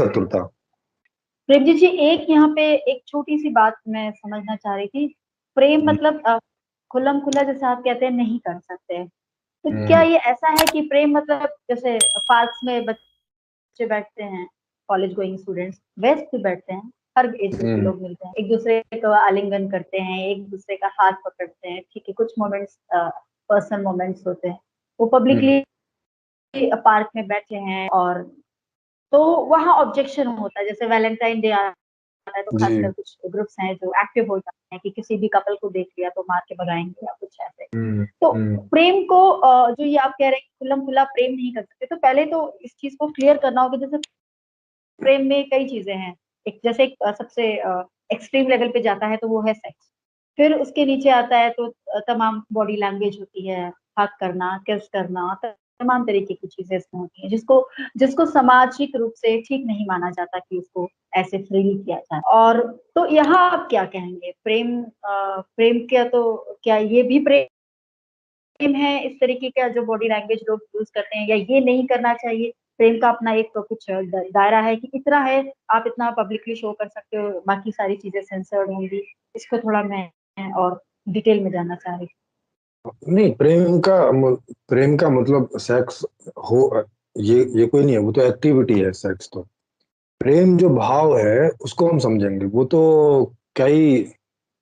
शत्रुता। प्रेमजीत जी, एक यहाँ पे एक छोटी सी बात मैं समझना चाह रही थी। प्रेम मतलब खुल्लम खुल्ला जैसे आप कहते हैं नहीं कर सकते, तो क्या ये ऐसा है कि प्रेम मतलब जैसे पार्क्स में बच्चे बैठते हैं, कॉलेज गोइंग स्टूडेंट्स वैसे भी बैठते हैं, हर एज ग्रुप के लोग मिलते हैं, एक दूसरे को आलिंगन करते हैं, एक दूसरे का हाथ पकड़ते हैं, ठीक है, कुछ मोमेंट्स पर्सनल मोमेंट्स होते हैं, वो पब्लिकली पार्क में बैठे हैं, और तो वहाँ ऑब्जेक्शन होता है। जैसे वैलेंटाइन डे आता है तो जी। खासकर कुछ ग्रुप्स हैं जो एक्टिव हो जाते हैं कि किसी भी कपल को देख लिया तो मार के भगाएंगे या कुछ ऐसे। तो प्रेम को जो ये आप कह रहे हैं खुल्लम खुल्ला प्रेम नहीं कर सकते, तो पहले तो इस चीज को क्लियर करना होगा। जैसे प्रेम में कई चीजें हैं, एक जैसे एक सबसे एक्सट्रीम लेवल पे जाता है तो वो है सेक्स, फिर उसके नीचे आता है तो तमाम बॉडी लैंग्वेज होती है, हक करना, किस करना, तमाम तरीके की चीजें इसमें होती हैं, जिसको जिसको सामाजिक रूप से ठीक नहीं माना जाता कि उसको ऐसे फ्रीली किया जाए। और तो यहाँ आप क्या कहेंगे, प्रेम क्या, तो क्या ये भी प्रेम है इस तरीके का जो बॉडी लैंग्वेज लोग यूज करते हैं, या ये नहीं करना चाहिए? प्रेम का अपना एक तो कुछ दायरा है कि इतना है, आप इतना पब्लिकली शो कर सकते हो, बाकी सारी चीजें सेंसर्ड होंगी। इसको थोड़ा मैं और डिटेल में जानना चाह रही नहीं, प्रेम का मतलब सेक्स हो, ये कोई नहीं है, वो तो एक्टिविटी है सेक्स। तो प्रेम जो भाव है उसको हम समझेंगे, वो तो कई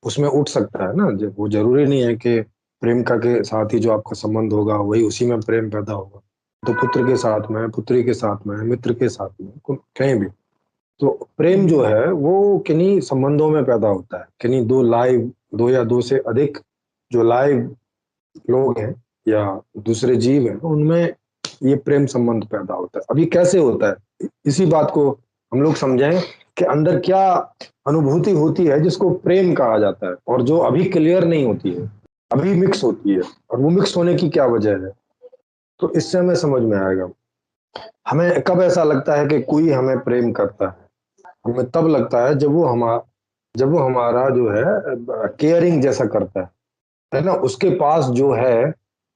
उसमें उठ सकता है ना। जब वो जरूरी नहीं है कि प्रेमिका के साथ ही जो आपका संबंध होगा वही उसी में प्रेम पैदा होगा। तो पुत्र के साथ में, पुत्री के साथ में, मित्र के साथ में, कहीं भी। तो प्रेम जो है वो किन्हीं संबंधों में पैदा होता है, किन्हीं दो या दो से अधिक जो लाइव लोग हैं या दूसरे जीव हैं उनमें ये प्रेम संबंध पैदा होता है। अब ये कैसे होता है, इसी बात को हम लोग समझें कि अंदर क्या अनुभूति होती है जिसको प्रेम कहा जाता है, और जो अभी क्लियर नहीं होती है, अभी मिक्स होती है, और वो मिक्स होने की क्या वजह है। तो इससे हमें समझ में आएगा। हमें कब ऐसा लगता है कि कोई हमें प्रेम करता है, हमें तब लगता है जब वो हमारा जो है केयरिंग जैसा करता है ना, उसके पास जो है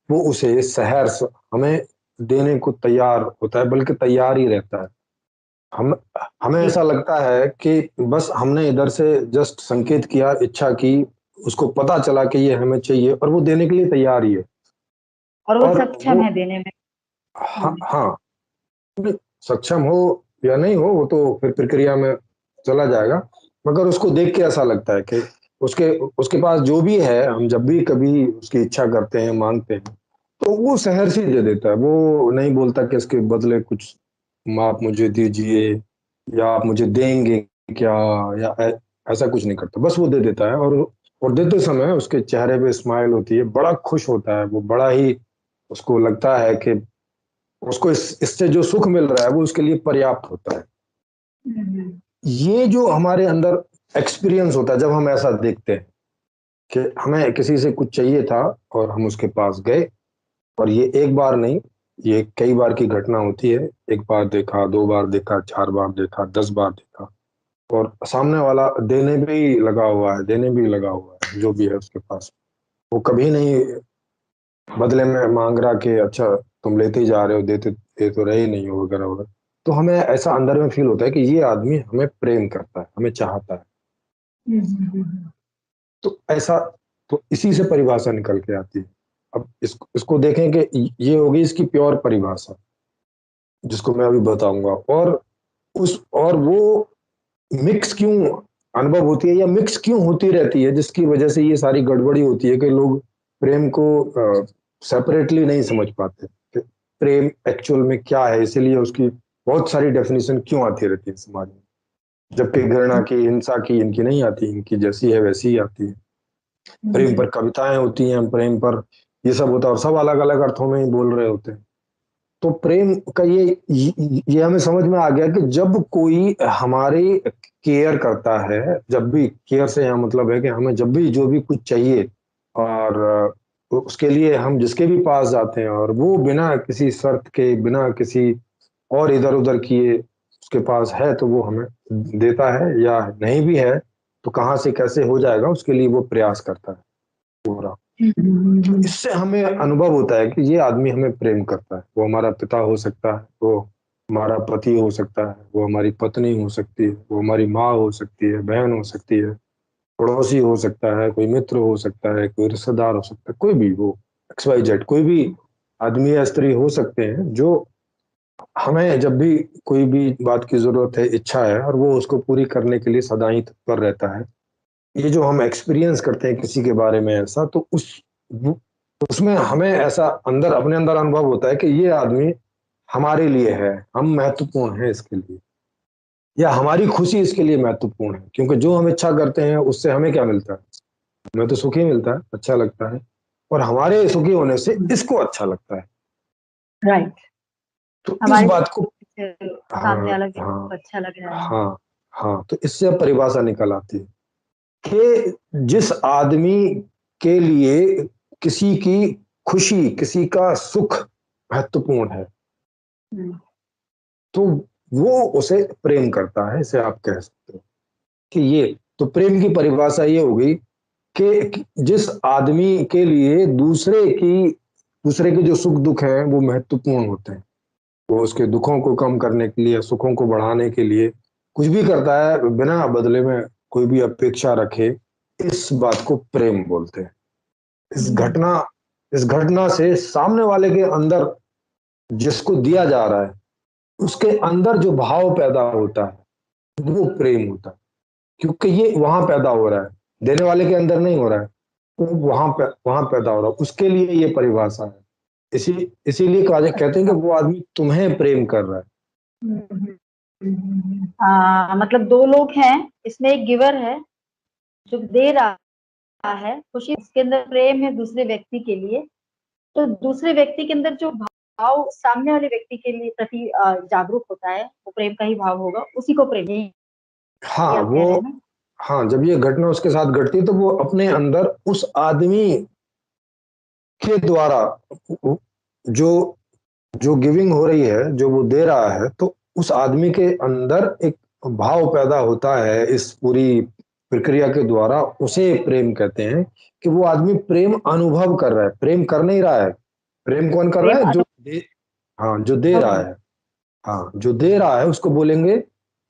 वो उसे सहर्ष हमें देने को तैयार होता है, बल्कि तैयार ही रहता है। हम हमें थी। ऐसा लगता है कि बस हमने इधर से जस्ट संकेत किया, इच्छा की, उसको पता चला कि ये हमें चाहिए, और वो देने के लिए तैयार ही है। और वो और सक्षम वो, है देने में। हाँ हाँ, सक्षम हो या नहीं हो वो तो फिर प्रक्रिया में चला जाएगा, मगर उसको देख के ऐसा लगता है कि उसके उसके पास जो भी है, हम जब भी कभी उसकी इच्छा करते हैं, मांगते हैं, तो वो सहर्ष ही दे देता है। वो नहीं बोलता कि इसके बदले कुछ आप मुझे दीजिए, या आप मुझे देंगे क्या, या ऐसा कुछ नहीं करता, बस वो दे देता है। और देते समय उसके चेहरे पे स्माइल होती है, बड़ा खुश होता है वो, बड़ा ही उसको लगता है कि उसको इससे जो सुख मिल रहा है वो उसके लिए पर्याप्त होता है। ये जो हमारे अंदर एक्सपीरियंस होता है जब हम ऐसा देखते हैं कि हमें किसी से कुछ चाहिए था और हम उसके पास गए, और ये एक बार नहीं, ये कई बार की घटना होती है। एक बार देखा, दो बार देखा, चार बार देखा, 10 बार देखा, और सामने वाला देने भी लगा हुआ है जो भी है उसके पास। वो कभी नहीं बदले में मांग रहा कि अच्छा तुम लेते ही जा रहे हो, दे तो रहे ही नहीं हो, वगैरह वगैरह। तो हमें ऐसा अंदर में फील होता है कि ये आदमी हमें प्रेम करता है, हमें चाहता है। तो ऐसा, तो इसी से परिभाषा निकल के आती है। अब इसको देखें कि ये होगी इसकी प्योर परिभाषा, जिसको मैं अभी बताऊंगा। और वो मिक्स क्यों अनुभव होती है, या मिक्स क्यों होती रहती है, जिसकी वजह से ये सारी गड़बड़ी होती है कि लोग प्रेम को सेपरेटली नहीं समझ पाते कि प्रेम एक्चुअल में क्या है। इसीलिए उसकी बहुत सारी डेफिनेशन क्यों आती रहती है समाज में, जबकि घृणा की, हिंसा की इनकी नहीं आती, इनकी जैसी है वैसी ही आती है। प्रेम पर कविताएं होती हैं, प्रेम पर ये सब होता है, और सब अलग अलग अर्थों में ही बोल रहे होते हैं। तो प्रेम का ये हमें समझ में आ गया कि जब कोई हमारी केयर करता है, जब भी केयर से यहाँ मतलब है कि हमें जब भी जो भी कुछ चाहिए, और उसके लिए हम जिसके भी पास जाते हैं, और वो बिना किसी शर्त के, बिना किसी और इधर उधर किए उसके पास है, तो वो हमें देता है, या नहीं भी है तो कहाँ से कैसे हो जाएगा उसके लिए वो प्रयास करता है पूरा। तो इससे हमें अनुभव होता है कि ये आदमी हमें प्रेम करता है। वो हमारा पिता हो सकता है, वो हमारा पति हो सकता है, वो हमारी पत्नी हो सकती है, वो हमारी माँ हो सकती है, बहन हो सकती है, पड़ोसी हो सकता है, कोई मित्र हो सकता है, कोई रिश्तेदार हो सकता है, कोई भी वो XYZ कोई भी आदमी या स्त्री हो सकते हैं जो हमें जब भी कोई भी बात की जरूरत है, इच्छा है, और वो उसको पूरी करने के लिए सदा ही तत्पर रहता है। ये जो हम एक्सपीरियंस करते हैं किसी के बारे में ऐसा, तो उसमें हमें ऐसा अंदर अपने अंदर अनुभव होता है कि ये आदमी हमारे लिए है, हम महत्वपूर्ण हैं इसके लिए, या हमारी खुशी इसके लिए महत्वपूर्ण है, क्योंकि जो हम इच्छा करते हैं उससे हमें क्या मिलता है, हमें तो सुखी मिलता है, अच्छा लगता है, और हमारे सुखी होने से इसको अच्छा लगता है। राइट। तो इस हमारे बात को सामने हाँ वाला व्यक्ति हाँ को अच्छा लग रहा है। हाँ हाँ, तो इससे अब परिभाषा निकल आती है कि जिस आदमी के लिए किसी की खुशी, किसी का सुख महत्वपूर्ण है, तो वो उसे प्रेम करता है, इसे आप कह सकते हो कि ये तो प्रेम की परिभाषा ये हो गई कि जिस आदमी के लिए दूसरे के जो सुख दुख हैं वो महत्वपूर्ण होते हैं, वो उसके दुखों को कम करने के लिए, सुखों को बढ़ाने के लिए कुछ भी करता है बिना बदले में कोई भी अपेक्षा रखे, इस बात को प्रेम बोलते हैं। इस घटना इस घटना से सामने वाले के अंदर जिसको दिया जा रहा है उसके अंदर जो भाव पैदा होता है वो प्रेम होता है, क्योंकि ये वहां पैदा हो रहा है, देने वाले के अंदर नहीं हो रहा है, वो वहां पैदा हो रहा है, उसके लिए ये परिभाषा है। इसीलिए कहते हैं कि वो आदमी तुम्हें प्रेम कर रहा है। मतलब दो लोग हैं, इसमें एक गिवर है जो दे रहा है खुशी, इसके अंदर प्रेम है दूसरे व्यक्ति के लिए, तो दूसरे व्यक्ति के अंदर जो भाव सामने वाले व्यक्ति के लिए प्रति जागरूक होता है वो प्रेम का ही भाव होगा, उसी को प्रेम, हाँ ये आप कह वो रहे हैं ना। हाँ, जब ये घटना उसके साथ घटती है तो वो अपने अंदर उस आदमी के द्वारा जो जो गिविंग हो रही है, जो वो दे रहा है, तो उस आदमी के अंदर एक भाव पैदा होता है इस पूरी प्रक्रिया के द्वारा, उसे प्रेम कहते हैं। कि वो आदमी प्रेम अनुभव कर रहा है, प्रेम कर नहीं रहा है। प्रेम कौन कर रहा प्रेम है? हाँ, जो दे रहा है। हाँ, जो दे रहा है उसको बोलेंगे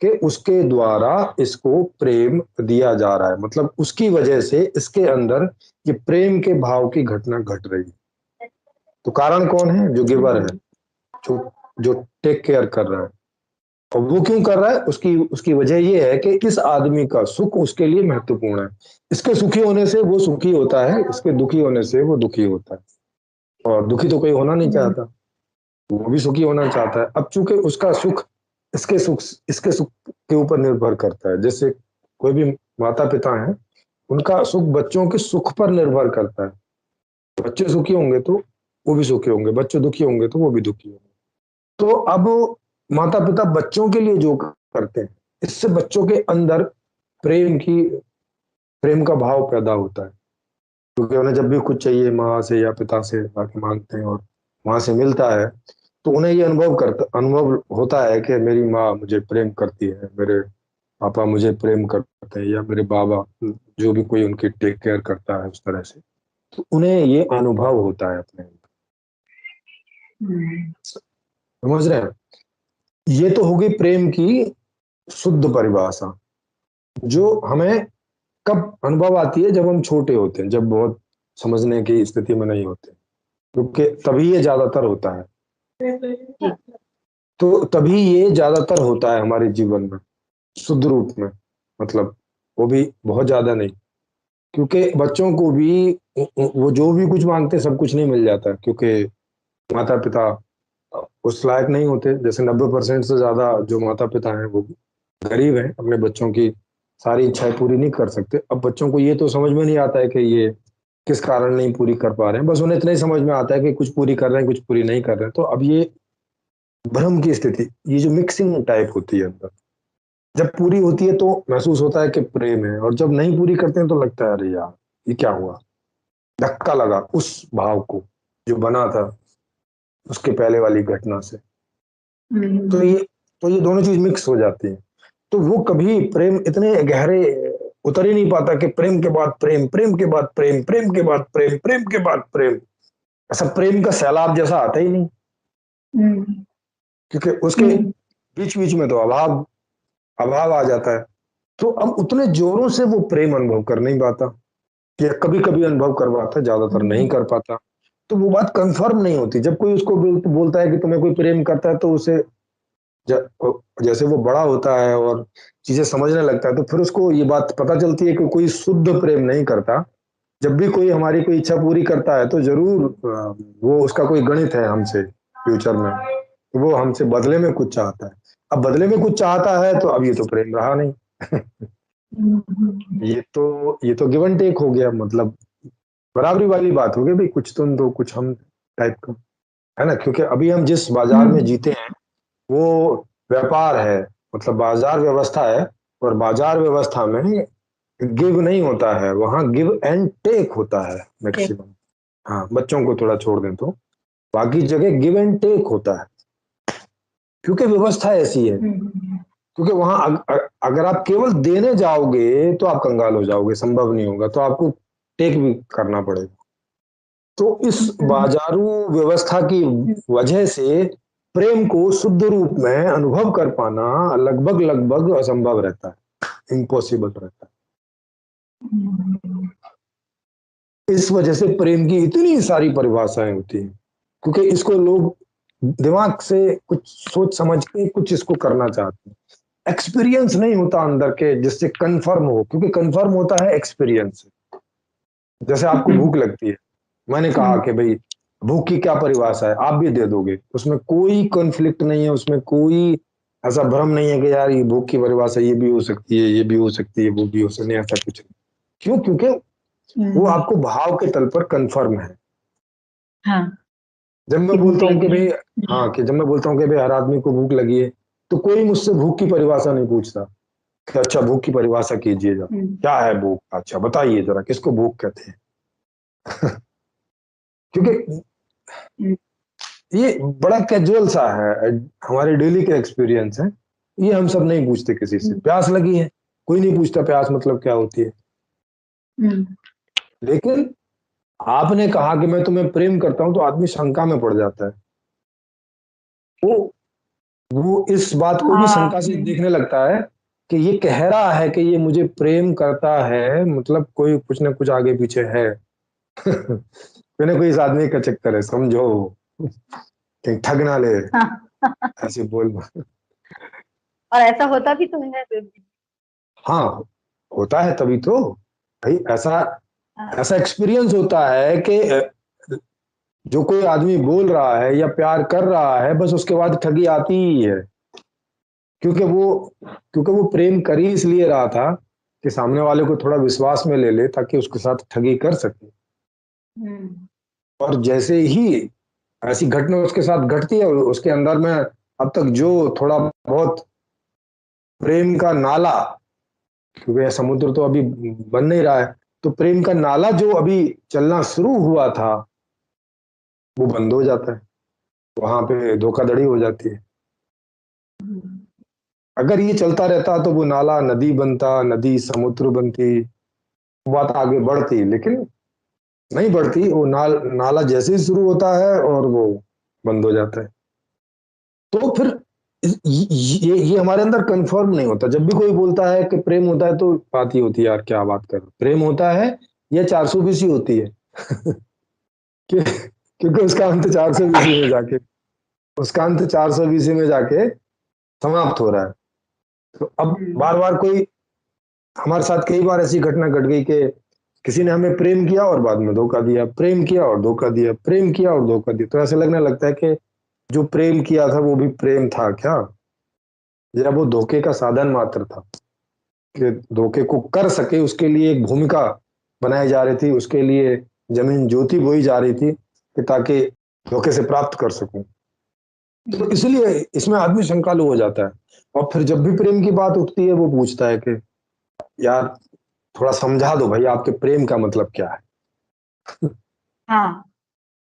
कि उसके द्वारा इसको प्रेम दिया जा रहा है, मतलब उसकी वजह से इसके अंदर ये प्रेम के भाव की घटना घट रही है। तो कारण कौन है? जो गिवर है, जो जो टेक केयर कर रहा है। और वो क्यों कर रहा है? उसकी उसकी वजह ये है कि इस आदमी का सुख उसके लिए महत्वपूर्ण है। इसके सुखी होने से वो सुखी होता है, इसके दुखी होने से वो दुखी होता है। और दुखी तो कोई होना नहीं चाहता, वो भी सुखी होना चाहता है। अब चूंकि उसका सुख इसके सुख के ऊपर निर्भर करता है, जैसे कोई भी माता पिता हैं, उनका सुख बच्चों के सुख पर निर्भर करता है। बच्चे सुखी होंगे तो वो भी सुखी होंगे, बच्चे दुखी होंगे तो वो भी दुखी होंगे। तो अब माता पिता बच्चों के लिए जो करते हैं, इससे बच्चों के अंदर प्रेम का भाव पैदा होता है, क्योंकि उन्हें जब भी कुछ चाहिए माँ से या पिता से आके मांगते हैं और वहां से मिलता है, तो उन्हें ये अनुभव होता है कि मेरी माँ मुझे प्रेम करती है, मेरे पापा मुझे प्रेम करते हैं, या मेरे बाबा, जो भी कोई उनकी टेक केयर करता है उस तरह से, तो उन्हें ये अनुभव होता है अपने अंदर। समझ रहे हैं? ये तो होगी प्रेम की शुद्ध परिभाषा, जो हमें कब अनुभव आती है? जब हम छोटे होते हैं, जब बहुत समझने की स्थिति में नहीं होते, क्योंकि तभी ये ज्यादातर होता है। तो तभी ये ज्यादातर होता है हमारे जीवन में शुद्ध रूप में, मतलब वो भी बहुत ज्यादा नहीं, क्योंकि बच्चों को भी वो जो भी कुछ मांगते सब कुछ नहीं मिल जाता, क्योंकि माता पिता उस लायक नहीं होते। जैसे 90% से ज्यादा जो माता पिता हैं वो गरीब हैं, अपने बच्चों की सारी इच्छाएं पूरी नहीं कर सकते। अब बच्चों को ये तो समझ में नहीं आता है कि ये किस कारण नहीं पूरी कर पा रहे हैं, बस उन्हें इतना ही समझ में आता है कि कुछ पूरी कर रहे हैं, कुछ पूरी नहीं कर रहे हैं। तो अब ये भ्रम की स्थिति, ये जो मिक्सिंग टाइप होती है अंदर, जब पूरी होती है तो महसूस होता है कि प्रेम है, और जब नहीं पूरी करते हैं तो लगता है अरे यार ये क्या हुआ, धक्का लगा उस भाव को जो बना था उसके पहले वाली घटना से। तो ये तो ये दोनों चीज मिक्स हो जाती है, तो वो कभी प्रेम इतने गहरे उतर ही नहीं पाता कि प्रेम के बाद प्रेम, प्रेम के बाद प्रेम, प्रेम के बाद प्रेम, प्रेम के बाद प्रेम, ऐसा प्रेम का सैलाब जैसा आता ही नहीं। क्योंकि उसके बीच बीच में तो अभाव अभाव आ जाता है। तो अब उतने जोरों से वो प्रेम अनुभव कर नहीं पाता, या कभी कभी अनुभव कर पाता, ज्यादातर नहीं कर पाता। तो वो बात कंफर्म नहीं होती। जब कोई उसको बोलता है कि तुम्हें कोई प्रेम करता है, तो उसे जैसे वो बड़ा होता है और चीजें समझने लगता है, तो फिर उसको ये बात पता चलती है कि कोई शुद्ध प्रेम नहीं करता। जब भी कोई हमारी कोई इच्छा पूरी करता है, तो जरूर वो उसका कोई गणित है हमसे फ्यूचर में, तो वो हमसे बदले में कुछ चाहता है। अब बदले में कुछ चाहता है, तो अब ये तो प्रेम रहा नहीं। ये तो गिव एंड टेक हो गया, मतलब बराबरी वाली बात हो गई भाई, कुछ तुम दो कुछ हम टाइप का, है ना। क्योंकि अभी हम जिस बाजार में जीते हैं वो व्यापार है, मतलब बाजार व्यवस्था है, और बाजार व्यवस्था में गिव नहीं होता है, वहां गिव एंड टेक होता है मैक्सिमम। हाँ, बच्चों को थोड़ा छोड़ दें तो बाकी जगह गिव एंड टेक होता है, क्योंकि व्यवस्था ऐसी है। क्योंकि वहां अगर आप केवल देने जाओगे तो आप कंगाल हो जाओगे, संभव नहीं होगा, तो आपको टेक भी करना पड़ेगा। तो इस बाजारू व्यवस्था की वजह से प्रेम को शुद्ध रूप में अनुभव कर पाना लगभग लगभग असंभव रहता है, इम्पॉसिबल रहता है। इस वजह से प्रेम की इतनी सारी परिभाषाएं होती हैं, क्योंकि इसको लोग दिमाग से कुछ सोच समझ के कुछ इसको करना चाहते हैं। एक्सपीरियंस नहीं होता अंदर के जिससे कंफर्म हो, क्योंकि कंफर्म होता है एक्सपीरियंस से। जैसे आपको भूख लगती है, मैंने कहा कि भाई भूख की क्या परिभाषा है, आप भी दे दोगे, उसमें कोई कॉन्फ्लिक्ट नहीं है, उसमें कोई ऐसा भ्रम नहीं है कि यार ये भूख की परिभाषा ये भी हो सकती है, ये भी हो सकती है, वो भी हो सकती है, ऐसा कुछ नहीं। क्यों? क्योंकि वो आपको भाव के तल पर कंफर्म है। हाँ, जब मैं बोलता हूँ कि भाई, हाँ, कि जब मैं बोलता हूँ कि भाई हर आदमी को भूख लगी है, तो कोई मुझसे भूख की परिभाषा नहीं पूछता कि अच्छा भूख की परिभाषा कीजिएगा, क्या है भूख, अच्छा बताइए जरा किसको भूख कहते हैं। क्योंकि ये बड़ा कैजुअल सा है, हमारे डेली के एक्सपीरियंस है, ये हम सब नहीं पूछते किसी से। प्यास लगी है, कोई नहीं पूछता प्यास मतलब क्या होती है। लेकिन आपने कहा कि मैं तुम्हें प्रेम करता हूं, तो आदमी शंका में पड़ जाता है। वो वो इस बात को भी शंका से देखने लगता है कि ये कह रहा है कि ये मुझे प्रेम करता है, मतलब कोई कुछ ना कुछ आगे पीछे है। कोई ना कोई इस आदमी का चक्कर है, समझो, कहीं ठग ना ले, ऐसे बोल। और ऐसा होता भी तो है। हाँ, होता है तभी तो भाई, ऐसा ऐसा एक्सपीरियंस होता है कि जो कोई आदमी बोल रहा है या प्यार कर रहा है, बस उसके बाद ठगी आती ही है। क्योंकि वो प्रेम कर ही इसलिए रहा था कि सामने वाले को थोड़ा विश्वास में ले ले, ताकि उसके साथ ठगी कर सके। और जैसे ही ऐसी घटना उसके साथ घटती है, उसके अंदर में अब तक जो थोड़ा बहुत प्रेम का नाला, क्योंकि समुद्र तो अभी बन नहीं रहा है, तो प्रेम का नाला जो अभी चलना शुरू हुआ था, वो बंद हो जाता है, वहां पे धोखाधड़ी हो जाती है। अगर ये चलता रहता तो वो नाला नदी बनता, नदी समुद्र बनती, बात आगे बढ़ती, लेकिन नहीं बढ़ती। वो नाला जैसे ही शुरू होता है और वो बंद हो जाता है। तो फिर ये हमारे अंदर कंफर्म नहीं होता। जब भी कोई बोलता है कि प्रेम होता है, तो बात ये होती है यार क्या बात कर, प्रेम होता है या 420 होती है। क्योंकि उसका अंत 420 में जाके उसका अंत 420 में जाके समाप्त हो रहा है। तो अब बार बार कोई, हमारे साथ कई बार ऐसी घटना घट गई कि किसी ने हमें प्रेम किया और बाद में धोखा दिया, प्रेम किया और धोखा दिया, प्रेम किया और धोखा दिया। तो ऐसे लगने लगता है कि जो प्रेम किया था वो भी प्रेम था क्या, या वो धोखे का साधन मात्र था, कि धोखे को कर सके उसके लिए एक भूमिका बनाई जा रही थी, उसके लिए जमीन जोती बोई जा रही थी कि ताकि धोखे से प्राप्त कर सकूं। तो इसलिए इसमें आदमी शंकालु हो जाता है। और फिर जब भी प्रेम की बात उठती है, वो पूछता है कि यार थोड़ा समझा दो भाई, आपके प्रेम का मतलब क्या है। हाँ,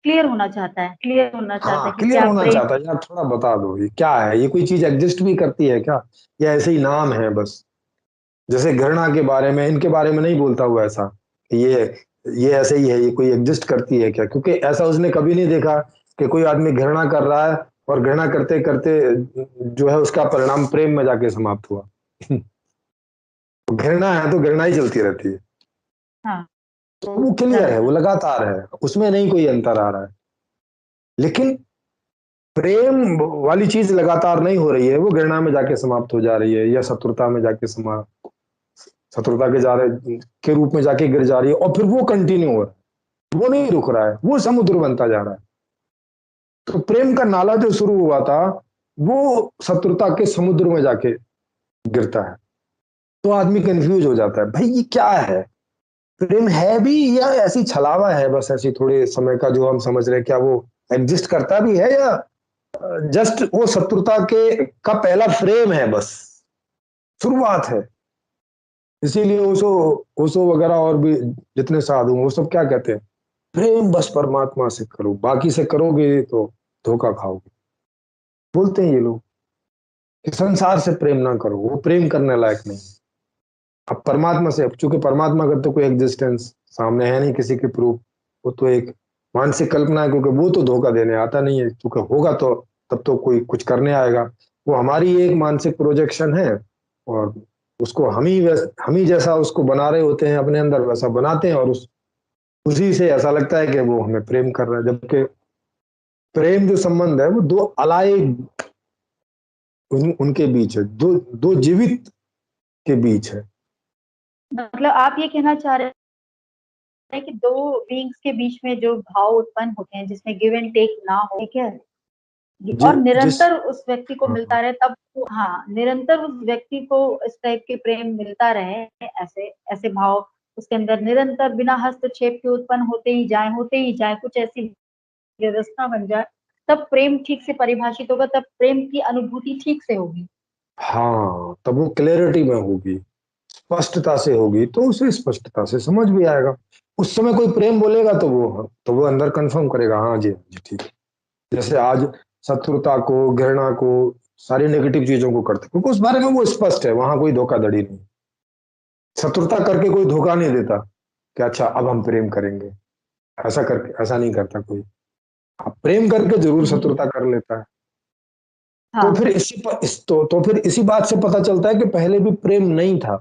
क्लियर होना चाहता है, क्लियर होना चाहता है हाँ, कि क्लियर क्या होना प्रेम। चाहता है, यार थोड़ा बता दो ये क्या है, ये कोई चीज एग्जिस्ट भी करती है क्या, या ऐसे ही नाम है बस। जैसे घृणा के बारे में, इनके बारे में नहीं बोलता हुआ ऐसा, ये ये ऐसे ही है, ये कोई एग्जिस्ट करती है क्या, क्योंकि ऐसा उसने कभी नहीं देखा कि कोई आदमी घृणा कर रहा है और घृणा करते करते जो है उसका परिणाम प्रेम में जाके समाप्त हुआ। घृणा है तो घृणा ही चलती रहती है। हाँ, तो वो क्लियर है, वो लगातार है, उसमें नहीं कोई अंतर आ रहा है। लेकिन प्रेम वाली चीज लगातार नहीं हो रही है, वो घृणा में जाके समाप्त हो जा रही है, या शत्रुता में जाके शत्रुता के रूप में जाके गिर जा रही है, और फिर वो कंटिन्यू हो रहा है, वो नहीं रुक रहा है, वो समुद्र बनता जा रहा है। तो प्रेम का नाला जो शुरू हुआ था वो शत्रुता के समुद्र में जाके गिरता है। तो आदमी कंफ्यूज हो जाता है, भाई ये क्या है, प्रेम है भी या ऐसी छलावा है, बस ऐसी थोड़े समय का जो हम समझ रहे हैं, क्या वो एग्जिस्ट करता भी है, या जस्ट वो शत्रुता के का पहला फ्रेम है, बस शुरुआत है। इसीलिए ओशो ओशो वगैरह और भी जितने साधु हैं वो सब क्या कहते हैं, प्रेम बस परमात्मा से करो, बाकी से करोगे तो धोखा खाओगे। बोलते हैं ये लोग कि संसार से प्रेम ना करो, वो प्रेम करने लायक नहीं। अब परमात्मा से, अब चूंकि परमात्मा का तो कोई एग्जिस्टेंस सामने है नहीं किसी के प्रूफ, वो तो एक मानसिक कल्पना है, क्योंकि वो तो धोखा देने आता नहीं है, क्योंकि होगा तो तब तो कोई कुछ करने आएगा। वो हमारी एक मानसिक प्रोजेक्शन है, और उसको हम ही जैसा उसको बना रहे होते हैं अपने अंदर, वैसा बनाते हैं, और उसी से ऐसा लगता है कि वो हमें प्रेम कर रहा है, जबकि प्रेम जो संबंध है वो दो अलाइव उनके बीच है, दो दो जीवित के बीच है। मतलब आप ये कहना चाह रहे हैं कि दो बीइंग्स के बीच में जो भाव उत्पन्न होते हैं जिसमें गिव एंड टेक ना हो, ठीक है, जि, और जिस निरंतर उस व्यक्ति को हाँ, मिलता रहे, तब हाँ, निरंतर उस व्यक्ति को इस टाइप के प्रेम मिलता रहे, ऐसे ऐसे भाव उसके अंदर निरंतर बिना हस्तक्षेप के उत्पन्न होते ही जाए, कुछ ऐसी व्यवस्था बन जाए, तब प्रेम ठीक से परिभाषित होगा, तब प्रेम की अनुभूति ठीक से होगी। हाँ, तब वो क्लैरिटी में होगी, स्पष्टता से होगी, तो उसे स्पष्टता से समझ भी आएगा। उस समय कोई प्रेम बोलेगा तो वो अंदर कंफर्म करेगा, हाँ जी, हाँ जी, ठीक है। जैसे आज शत्रुता को, घृणा को, सारी नेगेटिव चीजों को करते, क्योंकि उस बारे में वो स्पष्ट है, वहां कोई धोखाधड़ी नहीं। शत्रुता करके कोई धोखा नहीं देता कि अच्छा अब हम प्रेम करेंगे, ऐसा करके ऐसा नहीं करता कोई। अब प्रेम करके जरूर शत्रुता कर लेता है। तो हाँ। फिर तो फिर इसी बात से पता चलता है कि पहले भी प्रेम नहीं था,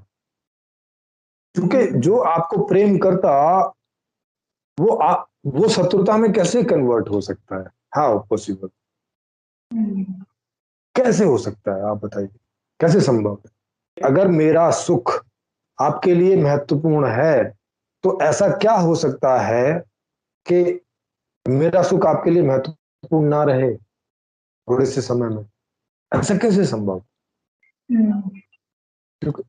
क्योंकि जो आपको प्रेम करता वो शत्रुता में कैसे कन्वर्ट हो सकता है, हाउ पॉसिबल, कैसे हो सकता है, आप बताइए, कैसे संभव है। अगर मेरा सुख आपके लिए महत्वपूर्ण है, तो ऐसा क्या हो सकता है कि मेरा सुख आपके लिए महत्वपूर्ण ना रहे थोड़े से समय में, ऐसा कैसे संभव। हम्म। क्योंकि